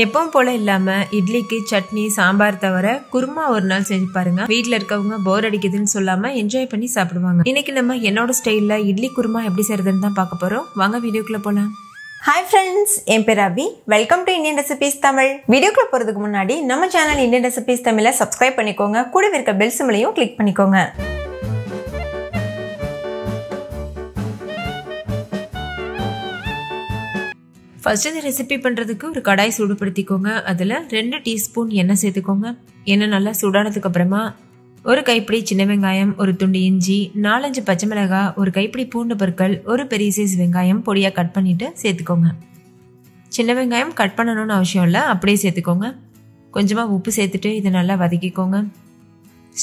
எப்பவும் போல இல்லாம இட்லிக்கு சட்னி சாம்பார் தவிர குருமா ஒரு நாள் செஞ்சு பாருங்க. வீட்டுல இருக்கவங்க போர் அடிக்குதுன்னு சொல்லாம என்ஜாய் பண்ணி சாப்பிடுவாங்க. இன்னைக்கு நம்ம என்னோட ஸ்டைல்ல இட்லி குருமா எப்படி செய்யறதுன்னு தான் பார்க்க போறோம். வாங்க வீடியோக்குள்ள போலாம். ஹாய் ஃப்ரெண்ட்ஸ், என் பேர் Abhi. Welcome to Indian recipes Tamil. வீடியோக்குள்ள போறதுக்கு முன்னாடி நம்ம சேனல் இந்தியன் ரெசிபீஸ் தமிழை சப்ஸ்கிரைப் பண்ணிக்கோங்க. கூடவே இருக்க பெல் சிம்பலையும் கிளிக் பண்ணிக்கோங்க. ஃபர்ஸ்ட் இந்த ரெசிபி பண்ணுறதுக்கு ஒரு கடாய் சூடுபடுத்திக்கோங்க. அதில் 2 டீஸ்பூன் எண்ணெய் சேர்த்துக்கோங்க. எண்ணெய் நல்லா சூடானதுக்கு அப்புறமா ஒரு கைப்பிடி சின்ன வெங்காயம், ஒரு துண்டு இஞ்சி, 4-5 பச்சை மிளகாய், ஒரு கைப்பிடி பூண்டு பற்கள், ஒரு பெரிய சைஸ் வெங்காயம் பொடியாக கட் பண்ணிட்டு சேர்த்துக்கோங்க. சின்ன வெங்காயம் கட் பண்ணணும்னு அவசியம் இல்லை, அப்படியே சேர்த்துக்கோங்க. கொஞ்சமாக உப்பு சேர்த்துட்டு இதை நல்லா வதக்கிக்கோங்க.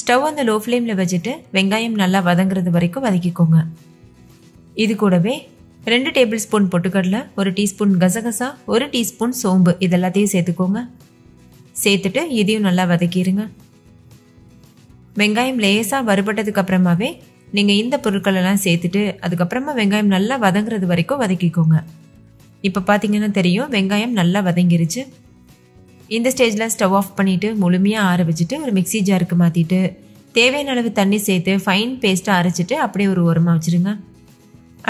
ஸ்டவ் அந்த லோ ஃப்ளேமில் வச்சுட்டு வெங்காயம் நல்லா வதங்குறது வரைக்கும் வதக்கிக்கோங்க. இது கூடவே 2 டேபிள் ஸ்பூன் பொட்டுக்கடலை, 1 டீஸ்பூன் கசகசா, 1 டீஸ்பூன் சோம்பு இதெல்லாத்தையும் சேர்த்துக்கோங்க. சேர்த்துட்டு இதையும் நல்லா வதக்கிடுங்க. வெங்காயம் லேசாக வறுபட்டதுக்கு அப்புறமாவே நீங்கள் இந்த பொருட்கள் எல்லாம் சேர்த்துட்டு அதுக்கப்புறமா வெங்காயம் நல்லா வதங்குறது வரைக்கும் வதக்கிக்கோங்க. இப்போ பார்த்தீங்கன்னா தெரியும், வெங்காயம் நல்லா வதங்கிருச்சு. இந்த ஸ்டேஜில் ஸ்டவ் ஆஃப் பண்ணிவிட்டு முழுமையாக ஆற வச்சுட்டு ஒரு மிக்சி ஜாருக்கு மாற்றிட்டு தேவையான அளவு தண்ணி சேர்த்து ஃபைன் பேஸ்ட்டாக அரைச்சிட்டு அப்படியே ஒரு ஓரமாக வச்சுருங்க.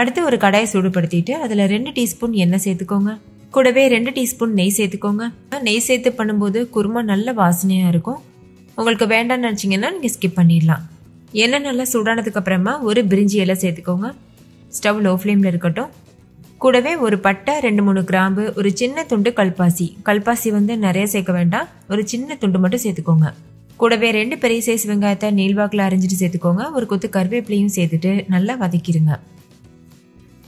அடுத்து ஒரு கடாயை சூடுபடுத்திட்டு அதில் 2 டீஸ்பூன் எண்ணெய் சேர்த்துக்கோங்க. கூடவே 2 டீஸ்பூன் நெய் சேர்த்துக்கோங்க. நெய் சேர்த்து பண்ணும்போது குருமா நல்ல வாசனையாக இருக்கும். உங்களுக்கு வேண்டாம்னு நினச்சிங்கன்னா நீங்கள் ஸ்கிப் பண்ணிடலாம். எண்ணெய் நல்லா சூடானதுக்கு அப்புறமா ஒரு பிரிஞ்சி இலை சேர்த்துக்கோங்க. ஸ்டவ் லோ ஃப்ளேமில் இருக்கட்டும். கூடவே ஒரு பட்டை, 2-3 கிராம்பு, ஒரு சின்ன துண்டு கல்பாசி வந்து நிறைய சேர்க்க வேண்டாம், ஒரு சின்ன துண்டு மட்டும் சேர்த்துக்கோங்க. கூடவே 2 பெரிய சைஸ் வெங்காயத்தை நீள்வாக்கில் அரிஞ்சிட்டு சேர்த்துக்கோங்க. ஒரு கொத்து கருவேப்பிலையும் சேர்த்துட்டு நல்லா வதக்கிடுங்க.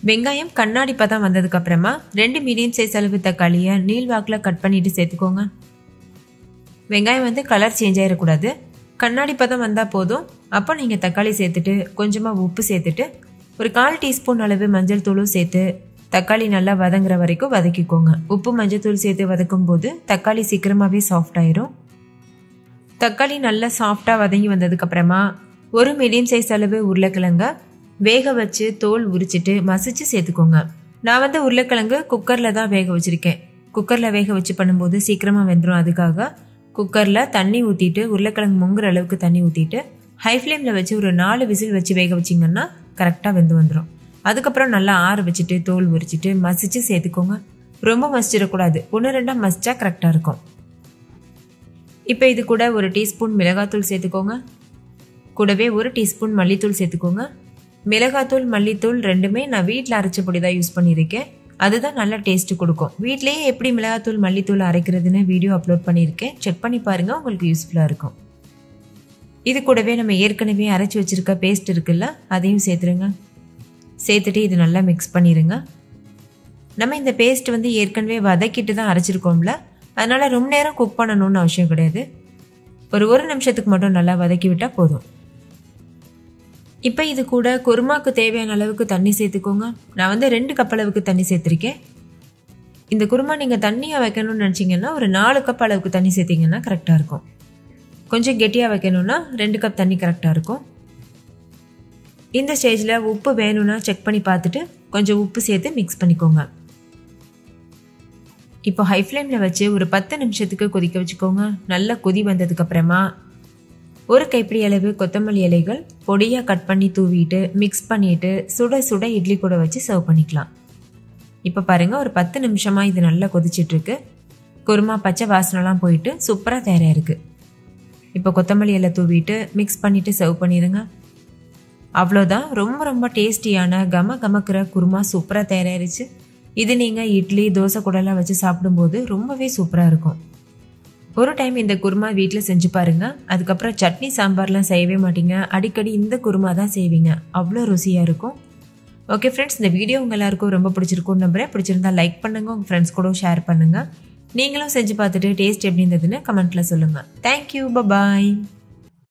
வெங்காயம் கண்ணாடி பதம் வந்ததுக்கு அப்புறமா 2 மீடியம் சைஸ் அளவு தக்காளியை நீள்வாக்கில் கட் பண்ணிட்டு சேர்த்துக்கோங்க. வெங்காயம் வந்து கலர் சேஞ்ச் ஆகிடக்கூடாது, கண்ணாடி பதம் வந்தால் போதும். அப்போ நீங்கள் தக்காளி சேர்த்துட்டு கொஞ்சமாக உப்பு சேர்த்துட்டு ஒரு 1/4 டீஸ்பூன் அளவு மஞ்சள் தூளும் சேர்த்து தக்காளி நல்லா வதங்குற வரைக்கும் வதக்கிக்கோங்க. உப்பு மஞ்சள் தூள் சேர்த்து வதக்கும் போது தக்காளி சீக்கிரமாகவே சாஃப்ட் ஆயிரும். தக்காளி நல்லா சாஃப்டாக வதங்கி வந்ததுக்கு அப்புறமா ஒரு மீடியம் சைஸ் அளவு உருளைக்கிழங்க வேக வச்சு தோல் உரிச்சிட்டு மசிச்சு சேர்த்துக்கோங்க. நான் வந்து உருளைக்கிழங்கு குக்கரில் தான் வேக வச்சிருக்கேன். குக்கரில் வேக வச்சு பண்ணும்போது சீக்கிரமாக வெந்துடும். அதுக்காக குக்கரில் தண்ணி ஊற்றிட்டு உருளைக்கிழங்கு முங்குற அளவுக்கு தண்ணி ஊற்றிட்டு ஹை ஃப்ளேமில் வச்சு ஒரு 4 விசில் வச்சு வேக வச்சிங்கன்னா கரெக்டாக வெந்து வந்துடும். அதுக்கப்புறம் நல்லா ஆற வச்சுட்டு தோல் உரிச்சிட்டு மசிச்சு சேர்த்துக்கோங்க. ரொம்ப மசிச்சிடக்கூடாது, 1-2 மசிச்சா கரெக்டாக இருக்கும். இப்போ இது கூட 1 டீஸ்பூன் மிளகாத்தூள் சேர்த்துக்கோங்க. கூடவே 1 டீஸ்பூன் மல்லித்தூள் சேர்த்துக்கோங்க. மிளகாத்தூள் மல்லித்தூள் ரெண்டுமே நான் வீட்டில் அரைச்ச பொடி தான் யூஸ் பண்ணியிருக்கேன். அதுதான் நல்ல டேஸ்ட் கொடுக்கும். வீட்லேயே எப்படி மிளகாத்தூள் மல்லித்தூள் அரைக்கிறதுன்னு வீடியோ அப்லோட் பண்ணியிருக்கேன், செக் பண்ணி பாருங்கள், உங்களுக்கு யூஸ்ஃபுல்லாக இருக்கும். இது கூடவே நம்ம ஏற்கனவே அரைச்சி வச்சுருக்க பேஸ்ட் இருக்குல்ல, அதையும் சேர்த்துருங்க. சேர்த்துட்டு இது நல்லா மிக்ஸ் பண்ணிடுங்க. நம்ம இந்த பேஸ்ட் வந்து ஏற்கனவே வதக்கிட்டு தான் அரைச்சிருக்கோம்ல, அதனால் ரொம்ப நேரம் குக் பண்ணணும்னு அவசியம் கிடையாது. ஒரு நிமிஷத்துக்கு மட்டும் நல்லா வதக்கி விட்டால் போதும். இப்போ இது கூட குருமாக்கு தேவையான அளவுக்கு தண்ணி சேர்த்துக்கோங்க. நான் வந்து 2 கப் அளவுக்கு தண்ணி சேர்த்துருக்கேன். இந்த குருமா நீங்கள் தண்ணியாக வைக்கணும்னு நினச்சிங்கன்னா ஒரு 4 கப் அளவுக்கு தண்ணி சேர்த்திங்கன்னா கரெக்டாக இருக்கும். கொஞ்சம் கெட்டியாக வைக்கணும்னா 2 கப் தண்ணி கரெக்டாக இருக்கும். இந்த ஸ்டேஜில் உப்பு வேணும்னா செக் பண்ணி பார்த்துட்டு கொஞ்சம் உப்பு சேர்த்து மிக்ஸ் பண்ணிக்கோங்க. இப்போ ஹை ஃப்ளேமில் வச்சு ஒரு 10 நிமிஷத்துக்கு கொதிக்க வச்சுக்கோங்க. நல்லா கொதி வந்ததுக்கு அப்புறமா ஒரு கைப்பிடி அளவு கொத்தமல்லி இலைகள் பொடியாக கட் பண்ணி தூவிட்டு மிக்ஸ் பண்ணிட்டு சுட சுட இட்லி கூட வச்சு சர்வ் பண்ணிக்கலாம். இப்போ பாருங்கள், ஒரு 10 நிமிஷமாக இது நல்லா கொதிச்சிட்ருக்கு. குருமா பச்சை வாசனைலாம் போயிட்டு சூப்பராக தயாராக இருக்குது. இப்போ கொத்தமல்லி இலை தூவிட்டு மிக்ஸ் பண்ணிவிட்டு சர்வ் பண்ணிடுங்க. அவ்வளோதான், ரொம்ப ரொம்ப டேஸ்டியான கமக்கிற குருமா சூப்பராக தயாராகிருச்சு. இது நீங்கள் இட்லி தோசை கூடலாம் வச்சு சாப்பிடும்போது ரொம்பவே சூப்பராக இருக்கும். ஒரு டைம் இந்த குருமா வீட்டில் செஞ்சு பாருங்க. அதுக்கப்புறம் சட்னி சாம்பார்லாம் செய்யவே மாட்டீங்க, அடிக்கடி இந்த குருமா தான் செய்வீங்க. அவ்வளோ ருசியாக இருக்கும். ஓகே ஃப்ரெண்ட்ஸ், இந்த வீடியோ உங்கள் எல்லாருக்கும் ரொம்ப பிடிச்சிருக்கும்னு நம்புறேன். பிடிச்சிருந்தா லைக் பண்ணுங்க, உங்கள் ஃப்ரெண்ட்ஸ் கூட ஷேர் பண்ணுங்க. நீங்களும் செஞ்சு பார்த்துட்டு டேஸ்ட் எப்படி இருந்ததுன்னு கமெண்ட்ல சொல்லுங்க. தேங்க்யூ, பாய்.